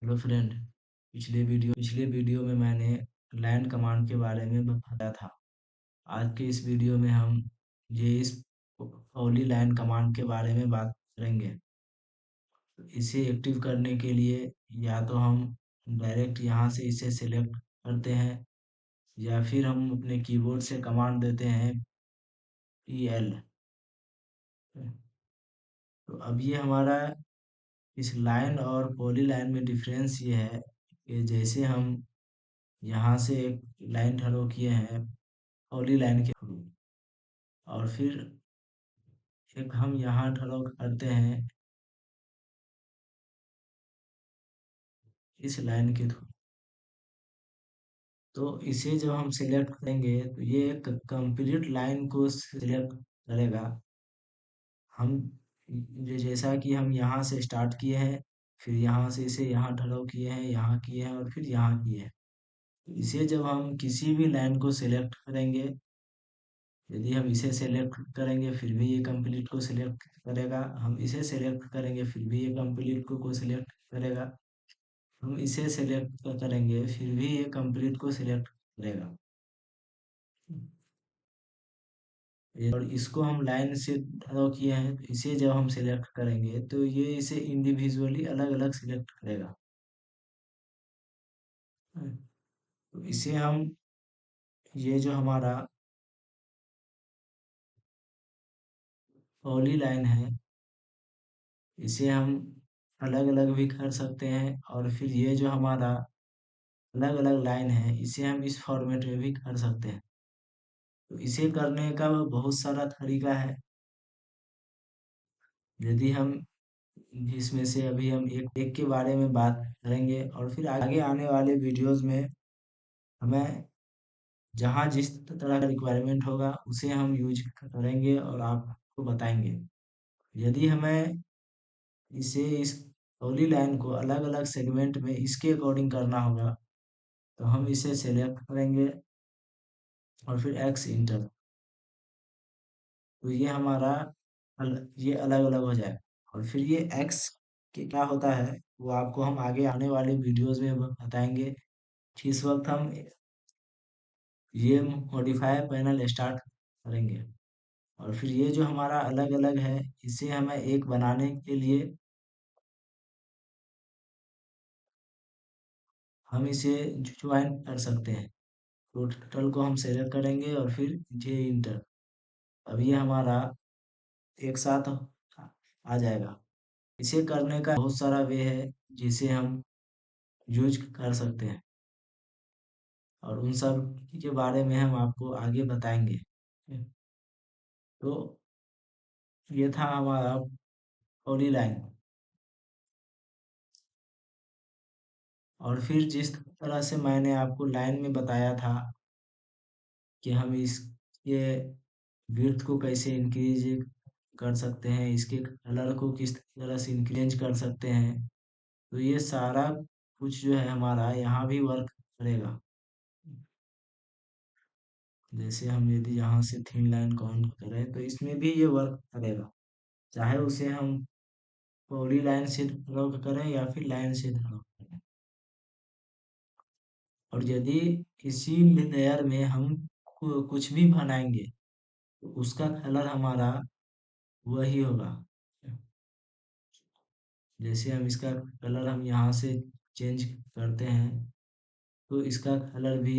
Hello friend. पिछले video में मैंने लैंड कमांड के बारे में बताया था। आज के इस वीडियो में हम इस पॉली लैंड कमांड के बारे में बात करेंगे। इसे एक्टिव करने के लिए या तो हम डायरेक्ट यहाँ से इसे सिलेक्ट करते हैं या फिर हम अपने कीबोर्ड से कमांड देते हैं EL। तो अब ये हमारा इस लाइन और पॉली लाइन में डिफरेंस ये है कि जैसे हम यहाँ से एक लाइन ड्रॉ किए हैं पॉली लाइन के थ्रू, और फिर एक हम यहाँ ड्रॉ करते हैं इस लाइन के थ्रू। तो इसे जब हम सिलेक्ट करेंगे तो ये एक कंप्लीट लाइन को सिलेक्ट करेगा। हम जैसा कि हम यहाँ से स्टार्ट किए हैं, फिर यहाँ से इसे यहाँ ड्रॉ किए हैं, यहाँ किए हैं और फिर यहाँ किए हैं। तो इसे जब हम किसी भी लाइन को सिलेक्ट करेंगे, यदि हम इसे सेलेक्ट करेंगे फिर भी ये कंप्लीट को सिलेक्ट करेगा, हम इसे सेलेक्ट करेंगे फिर भी ये कंप्लीट को सिलेक्ट करेगा, हम इसे सेलेक्ट करेंगे फिर भी ये कंप्लीट को सिलेक्ट करेगा। और इसको हम लाइन से ड्रॉ किए हैं, तो इसे जब हम सिलेक्ट करेंगे तो ये इसे इंडिविजुअली अलग अलग सिलेक्ट करेगा। तो इसे हम ये जो हमारा पॉली लाइन है, इसे हम अलग अलग भी कर सकते हैं, और फिर ये जो हमारा अलग अलग लाइन है इसे हम इस फॉर्मेट में भी कर सकते हैं। तो इसे करने का बहुत सारा तरीका है। यदि हम इसमें से अभी हम एक एक के बारे में बात करेंगे, और फिर आगे आने वाले वीडियोस में हमें जहाँ जिस तरह का रिक्वायरमेंट होगा उसे हम यूज करेंगे और आपको बताएंगे। यदि हमें इस पॉली लाइन को अलग अलग सेगमेंट में इसके अकॉर्डिंग करना होगा, तो हम इसे सेलेक्ट करेंगे और फिर एक्स इंटर। तो ये हमारा ये अलग अलग हो जाए, और फिर ये एक्स के क्या होता है वो आपको हम आगे आने वाले वीडियोस में बताएंगे। इस वक्त हम ये मॉडिफायर पैनल स्टार्ट करेंगे, और फिर ये जो हमारा अलग अलग है इसे हमें एक बनाने के लिए हम इसे ज्वाइन कर सकते हैं। टोटल को हम सेलेक्ट करेंगे और फिर जे इंटर। अब ये हमारा एक साथ आ जाएगा। इसे करने का बहुत सारा वे है जिसे हम यूज कर सकते हैं, और उन सब के बारे में हम आपको आगे बताएंगे। तो ये था हमारा पॉली लाइन। और फिर जिस तरह से मैंने आपको लाइन में बताया था कि हम इसके विड्थ को कैसे इंक्रीज कर सकते हैं, इसके कलर को किस तरह से इंक्रीज कर सकते हैं, तो ये सारा कुछ जो है हमारा यहाँ भी वर्क करेगा। जैसे हम यदि यहाँ से थिन लाइन काउंट करें तो इसमें भी ये वर्क करेगा, चाहे उसे हम पॉली लाइन से ड्रॉ करें या फिर लाइन से ड्रॉ करें। और यदि किसी लेयर में हम कुछ भी बनाएंगे तो उसका कलर हमारा वही होगा। जैसे हम इसका कलर हम यहाँ से चेंज करते हैं तो इसका कलर भी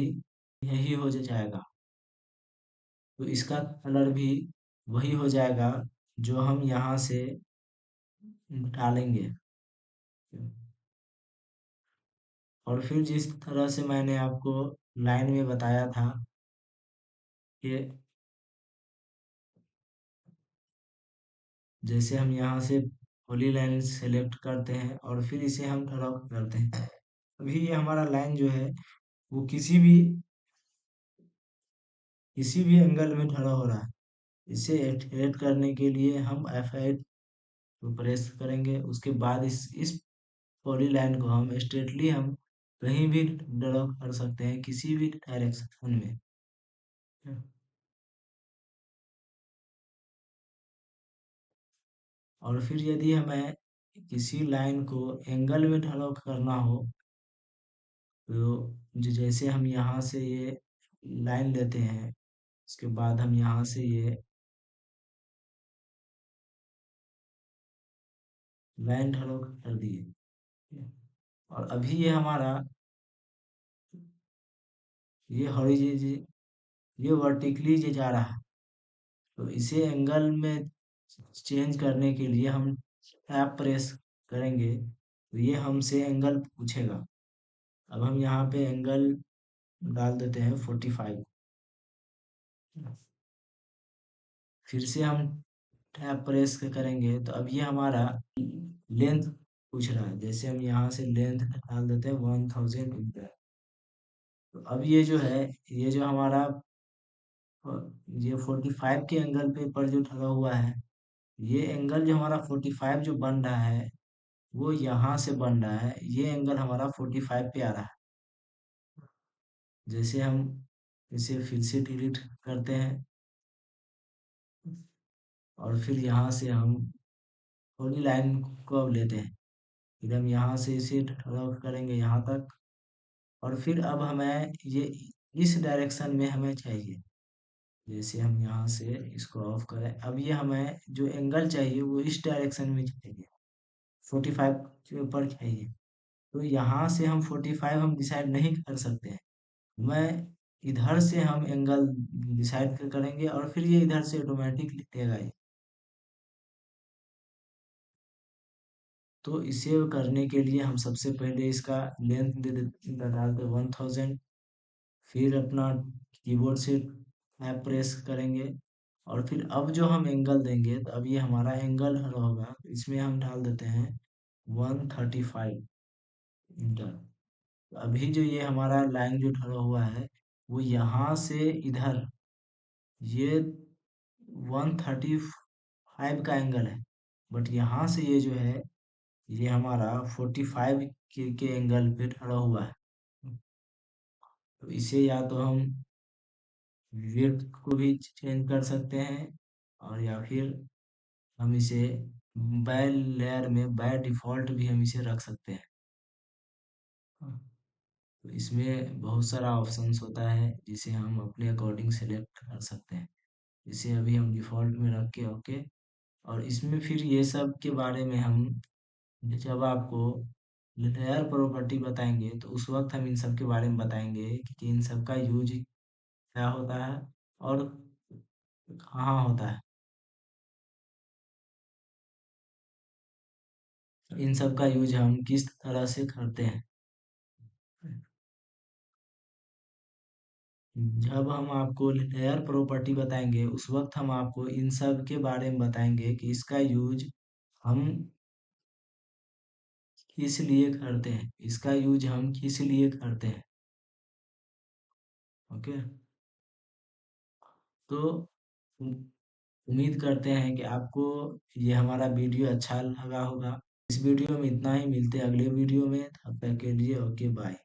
यही हो जाएगा। तो इसका कलर भी वही हो जाएगा जो हम यहाँ से डालेंगे। और फिर जिस तरह से मैंने आपको लाइन में बताया था कि जैसे हम यहाँ से पॉली लाइन सेलेक्ट करते हैं और फिर इसे हम ड्रॉ करते हैं, अभी ये हमारा लाइन जो है वो किसी भी एंगल में ड्रॉ हो रहा है। इसे एडिट करने के लिए हम F8 को प्रेस करेंगे, उसके बाद इस पॉली लाइन को हम स्ट्रेटली हम कहीं भी ड्रॉ कर सकते हैं किसी भी डायरेक्शन में। और फिर यदि हमें किसी लाइन को एंगल में ढाला करना हो, तो जैसे हम यहाँ से ये लाइन लेते हैं, उसके बाद हम यहाँ से ये लाइन ढाला कर दिए, और अभी ये हमारा ये हॉरिजॉन्टली, ये वर्टिकली जो जा रहा है, तो इसे एंगल में चेंज करने के लिए हम टैप प्रेस करेंगे, तो ये हमसे एंगल पूछेगा। अब हम यहाँ पे एंगल डाल देते हैं 45। फिर से हम टैप प्रेस करेंगे, तो अब ये हमारा लेंथ पूछ रहा है, जैसे हम यहाँ से लेंथ डाल देते हैं 1000 मीटर। तो अब ये जो है, ये जो हमारा ये 45 के एंगल पे पर जो ढला हुआ है, ये एंगल जो हमारा 45 जो बन रहा है, वो यहाँ से बन रहा है, ये एंगल हमारा 45 पे आ रहा है। जैसे हम इसे फिर से डिलीट करते हैं, और फिर यहाँ से हम थोड़ी लाइन को अब लेते हैं, फिर हम यहाँ से इसे ड्रॉ करेंगे यहाँ तक, और फिर अब हमें ये इस डायरेक्शन में हमें चाहिए। जैसे हम यहाँ से इसको ऑफ करें, अब ये हमें जो एंगल चाहिए वो इस डायरेक्शन में चाहिए, 45 के ऊपर चाहिए। तो यहाँ से हम 45 हम डिसाइड नहीं कर सकते हैं, मैं इधर से हम एंगल डिसाइड करेंगे, और फिर ये इधर से ऑटोमेटिक लिखेगा ये। तो इसे करने के लिए हम सबसे पहले इसका लेंथ दे देते डालते 1000, फिर अपना कीबोर्ड से टैब प्रेस करेंगे, और फिर अब जो हम एंगल देंगे, तो अब ये हमारा एंगल होगा, इसमें हम डाल देते हैं 135 इंटर। तो अभी जो ये हमारा लाइन जो ढला हुआ है, वो यहाँ से इधर ये 135 का एंगल है, बट यहाँ से ये जो है, ये हमारा 45 के एंगल पे ढला हुआ है। तो इसे या तो हम विड्थ को भी चेंज कर सकते हैं, और या फिर हम इसे बाय लेयर में बाय डिफ़ॉल्ट भी हम इसे रख सकते हैं। हाँ, तो इसमें बहुत सारा ऑप्शंस होता है, जिसे हम अपने अकॉर्डिंग सेलेक्ट कर सकते हैं। इसे अभी हम डिफ़ॉल्ट में रख के ओके, और इसमें फिर ये सब के बारे में हम जब आपको लेयर प्रॉपर्टी बताएंगे, तो उस वक्त हम इन सब के बारे में बताएंगे कि इन सब का यूज क्या होता है और कहाँ होता है। इन सब का यूज हम किस तरह से करते हैं। जब हम आपको लेयर प्रॉपर्टी बताएंगे, उस वक्त हम आपको इन सब के बारे में बताएंगे कि इसका यूज हम किस लिए करते हैं, इसका यूज हम किस लिए करते हैं। ओके, तो उम्मीद करते हैं कि आपको ये हमारा वीडियो अच्छा लगा होगा। इस वीडियो में इतना ही, मिलते हैं अगले वीडियो में, तब तक के लिए ओके बाय।